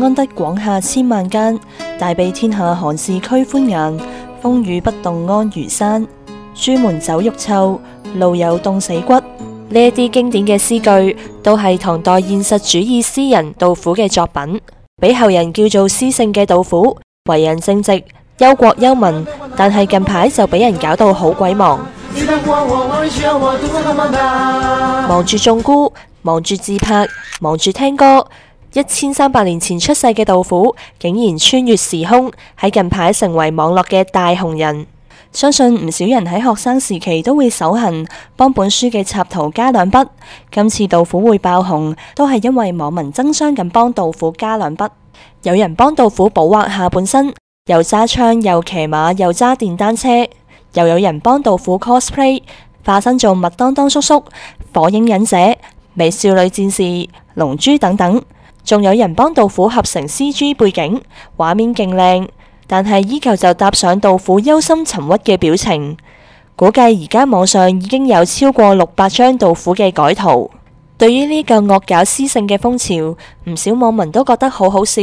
安得廣廈千萬間，大庇天下寒士俱歡顏。風雨不動安如山，朱門酒肉臭，路有凍死骨。呢一啲經典嘅詩句，都係唐代現實主義詩人杜甫嘅作品，俾後人叫做詩聖嘅杜甫，為人正直，憂國憂民，但係近排就俾人搞到好鬼忙，忙住種菇，忙住自拍，忙住聽歌。1300年前出世嘅杜甫，竟然穿越時空，喺近排成為網絡嘅大紅人。相信唔少人喺學生時期都會手痕幫本書嘅插圖加兩筆。今次杜甫會爆紅，都係因為網民爭相咁幫杜甫加兩筆。有人幫杜甫補畫下半身，又揸槍又騎馬又揸電單車；又有人幫杜甫 cosplay， 化身做麥當當叔叔、火影忍者、美少女戰士、龍珠等等。仲有人幫杜甫合成 CG 背景，畫面勁靚，但係依舊就搭上杜甫憂心沉鬱嘅表情。估計而家網上已經有超過600張杜甫嘅改圖。對於呢個惡搞詩聖嘅風潮，唔少網民都覺得好好笑，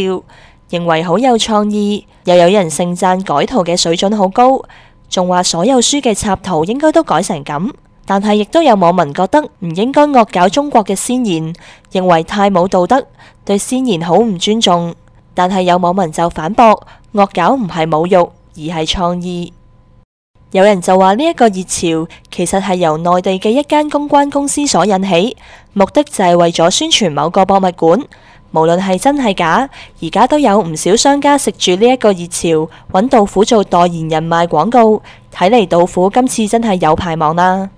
認為好有創意。又有人盛讚改圖嘅水準好高，仲話所有書嘅插圖應該都改成咁。但係亦都有網民覺得唔應該惡搞中國嘅先賢，認為太冇道德，對先賢好唔尊重。但係有網民就反駁，惡搞唔係侮辱，而係創意。有人就話呢一個熱潮其實係由內地嘅一間公關公司所引起，目的就係為咗宣傳某個博物館。無論係真係假，而家都有唔少商家食住呢一個熱潮，揾杜甫做代言人賣廣告。睇嚟杜甫今次真係有排忙啦。